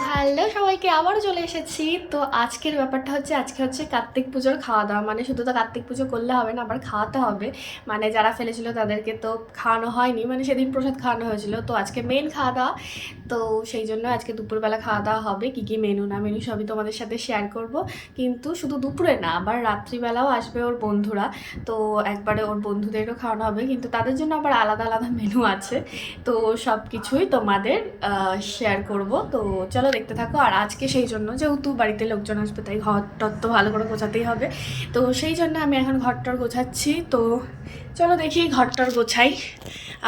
Hello সবাইকে, আবারও চলে এসেছি। তো আজকের ব্যাপারটা হচ্ছে, আজকে হচ্ছে কার্তিক পুজোর খাওয়া দাওয়া। মানে শুধু তো কার্তিক পুজো করলে হবে না, আবার খাওয়াতে হবে। মানে যারা ফেলেছিল তাদেরকে তো খাওয়ানো হয়নি, মানে সেদিন প্রসাদ খাওয়ানো হয়েছিল। তো আজকে মেন খাওয়া দাওয়া, তো সেই জন্য আজকে দুপুরবেলা খাওয়া দাওয়া হবে। কী কী মেনু না মেনু সবই তোমাদের সাথে শেয়ার করব। কিন্তু শুধু দুপুরে না, আবার রাত্রিবেলাও আসবে ওর বন্ধুরা। তো একবারে ওর বন্ধুদেরও খাওয়ানো হবে, কিন্তু তাদের জন্য আবার আলাদা আলাদা মেনু আছে। তো সব কিছুই তোমাদের শেয়ার করব। তো চলো দেখতে থাকো। আর আজকে সেই জন্য, যেহেতু বাড়িতে লোকজন আসবে, তাই ঘরটর তো ভালো করে গোছাতেই হবে। তো সেই জন্য আমি এখন ঘরটর গোছাচ্ছি। তো চলো দেখি ঘরটর গোছাই,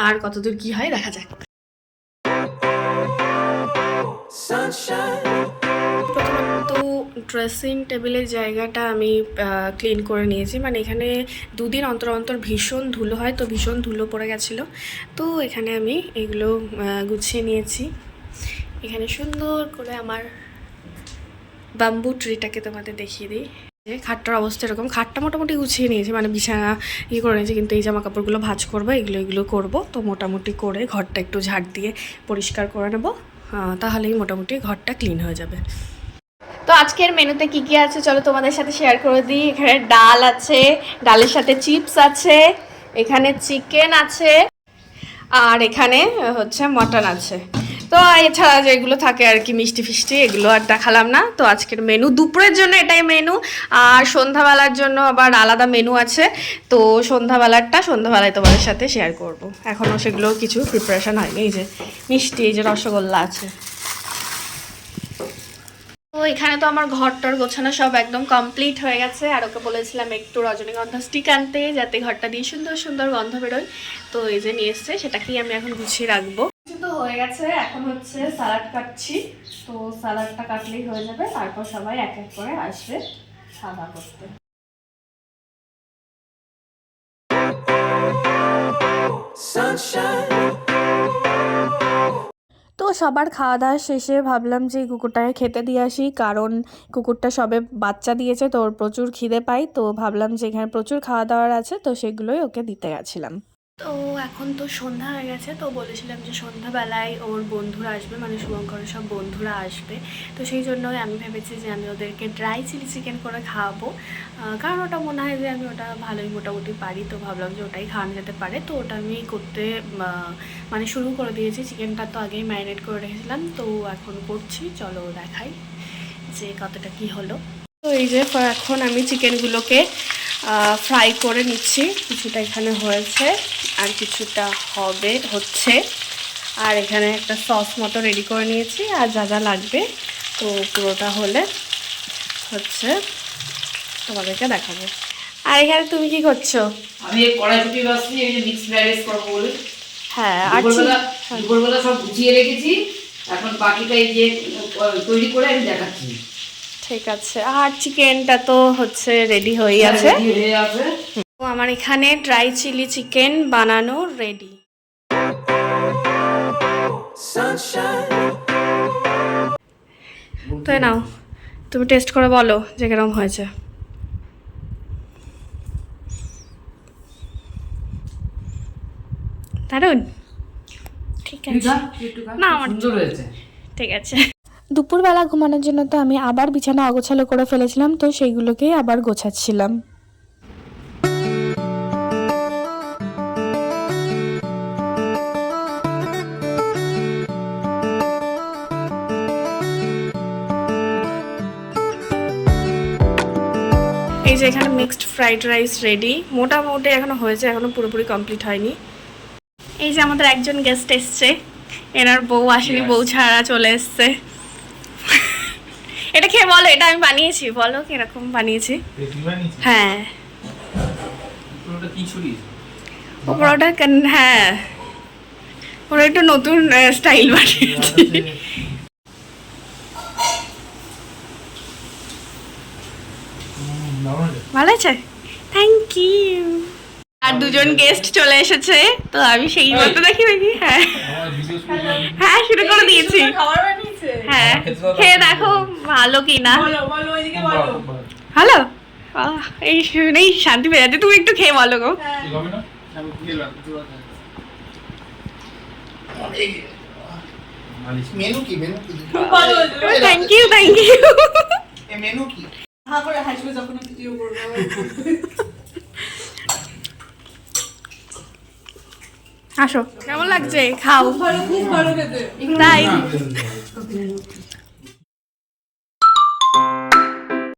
আর কতদূর কি হয় দেখা যাক। প্রথমত ড্রেসিং টেবিলের জায়গাটা আমি ক্লিন করে নিয়েছি। মানে এখানে দুদিন অন্তর অন্তর ভীষণ ধুলো হয়, তো ভীষণ ধুলো পড়ে গেছিলো। তো এখানে আমি এগুলো গুছিয়ে নিয়েছি। এখানে সুন্দর করে আমার বাম্বু ট্রিটাকে তোমাদের দেখিয়ে দিই। খাটটার অবস্থা এরকম। খাটটা মোটামুটি গুছিয়ে নিয়েছি, মানে বিছানা করে নিয়েছি, কিন্তু এই জামা কাপড়গুলো ভাঁজ করবো, এগুলো করবো। তো মোটামুটি করে ঘরটা একটু ঝাড় দিয়ে পরিষ্কার করে নেবো, তাহলেই মোটামুটি ঘরটা ক্লিন হয়ে যাবে। তো আজকের মেনুতে কি কি আছে চলো তোমাদের সাথে শেয়ার করে দিই। এখানে ডাল আছে, ডালের সাথে চিপস আছে, এখানে চিকেন আছে, আর এখানে হচ্ছে মটন আছে। তো এছাড়া যেগুলো থাকে আর কি, মিষ্টি ফিষ্টি, এগুলো আর দেখালাম না। তো আজকের মেনু দুপুরের জন্য এটাই মেনু, আর সন্ধ্যাবেলার জন্য আবার আলাদা মেনু আছে। তো সন্ধ্যাবেলায় তোমাদের সাথে শেয়ার করব। এখনও সেগুলো কিছু প্রিপারেশান হয়নি। এই যে মিষ্টি, এই যে রসগোল্লা আছে। তো এখানে তো আমার ঘরটার গোছানো সব একদম কমপ্লিট হয়ে গেছে। আর ওকে বলেছিলাম একটু রজনীগন্ধা স্টিক আনতে, যাতে ঘরটা দিয়ে সুন্দর সুন্দর গন্ধ বেরোয়। তো এই যে নিয়ে এসছে, সেটাকেই আমি এখন গুছিয়ে রাখবো। তো হয়ে গেছে, এখন হচ্ছে স্যালাড কাটছি। তো স্যালাডটা কাটলেই হয়ে যাবে, তারপর সবাই এক এক করে আসবে খাওয়া করতে। তো সবার খাওয়া দাওয়া শেষে ভাবলাম যে কুকুরটাকে খেতে দিয়ে আসি, কারণ কুকুরটা সবে বাচ্চা দিয়েছে, তো ওর প্রচুর খিদে পায়। তো ভাবলাম যে এখানে প্রচুর খাওয়া দাওয়ার আছে, তো সেগুলোই ওকে দিতে গেছিলাম। তো এখন তো সন্ধ্যা হয়ে গেছে। তো বলেছিলাম যে সন্ধ্যাবেলায় ওর বন্ধুরা আসবে, মানে শুভঙ্করের সব বন্ধুরা আসবে। তো সেই জন্যই আমি ভেবেছি যে আমি ওদেরকে ড্রাই চিলি চিকেন করে খাওয়াবো, কারণ ওটা মনে হয় যে আমি ওটা ভালোই মোটামুটি পারি। তো ভাবলাম যে ওটাই খাওয়ানো যেতে পারে। তো ওটা আমি করতে মানে শুরু করে দিয়েছি। চিকেনটা তো আগেই ম্যারিনেট করে রেখেছিলাম, তো এখন করছি। চলো দেখাই যে কতটা কি হলো। তো এই যে এখন আমি চিকেনগুলোকে ফ্রাই করে নিচ্ছি। কিছুটা এখানে হয়েছে, আর কিছুটা হচ্ছে। আর এখানে একটা সস মতো রেডি করে নিয়েছি, আর যা যা লাগবে তো পুরোটা হলে হচ্ছে তোমাদেরকে দেখাবো। আর এখানে তুমি কি করছো? আমি এই কড়াইশুঁটি বাছছি, এই যে মিক্স ফ্রাইড রাইস করব বলে। হ্যাঁ, আর দুপুরবেলা সব গুছিয়ে রেখেছি, এখন বাকিটা এই যে তৈরি করে আমি দেখাচ্ছি। ঠিক আছে। আর চিকেনটা তো হচ্ছে রেডি হয়ে আছে। তো আমার এখানে ড্রাই চিলি চিকেন বানানো রেডি। তো নাও, তুমি টেস্ট করে বলো যে কিরকম হয়েছে। দারুন, ঠিক আছে না, আমার সুন্দর হয়েছে। ঠিক আছে। দুপুরবেলা ঘুমানোর জন্য তো আমি আবার বিছানা অগোছালো করে ফেলেছিলাম, তো সেইগুলোকেই আবার গোছাচ্ছিলাম। এই যে এখানে মিক্সড ফ্রাইড রাইস রেডি, মোটামুটি এখনো হয়েছে, এখনো পুরোপুরি কমপ্লিট হয়নি। এই যে আমাদের একজন গেস্ট এসছে, এনার বউ আসেনি, বউ ছাড়া চলে এসছে। এটা খেয়ে বলো, এটা আমি বানিয়েছি, বলো কিরকম বানিয়েছি। হ্যাঁ, ওপরটা হ্যাঁ, ওরা একটু নতুন স্টাইল বানিয়েছি। ভালো আছে, থ্যাংক ইউ। আর দুজন গেস্ট চলে এসেছে, তো আমি সেই মতো দেখি হ্যাঁ হ্যাঁ শুরু করে দিয়েছি। হ্যাঁ, খেয়ে দেখো ভালো কি না। ভালো, এই শুনেই শান্তি পেয়ে যাচ্ছে। তুমি একটু খেয়ে বলো গো। মেনু কি মেনু কি থ্যাংক ইউ এ মেনু কি করে হাসবে যখন ভিডিও করবো। আসো, কেমন লাগছে? খাও। খুব ভালো খেতে। তাই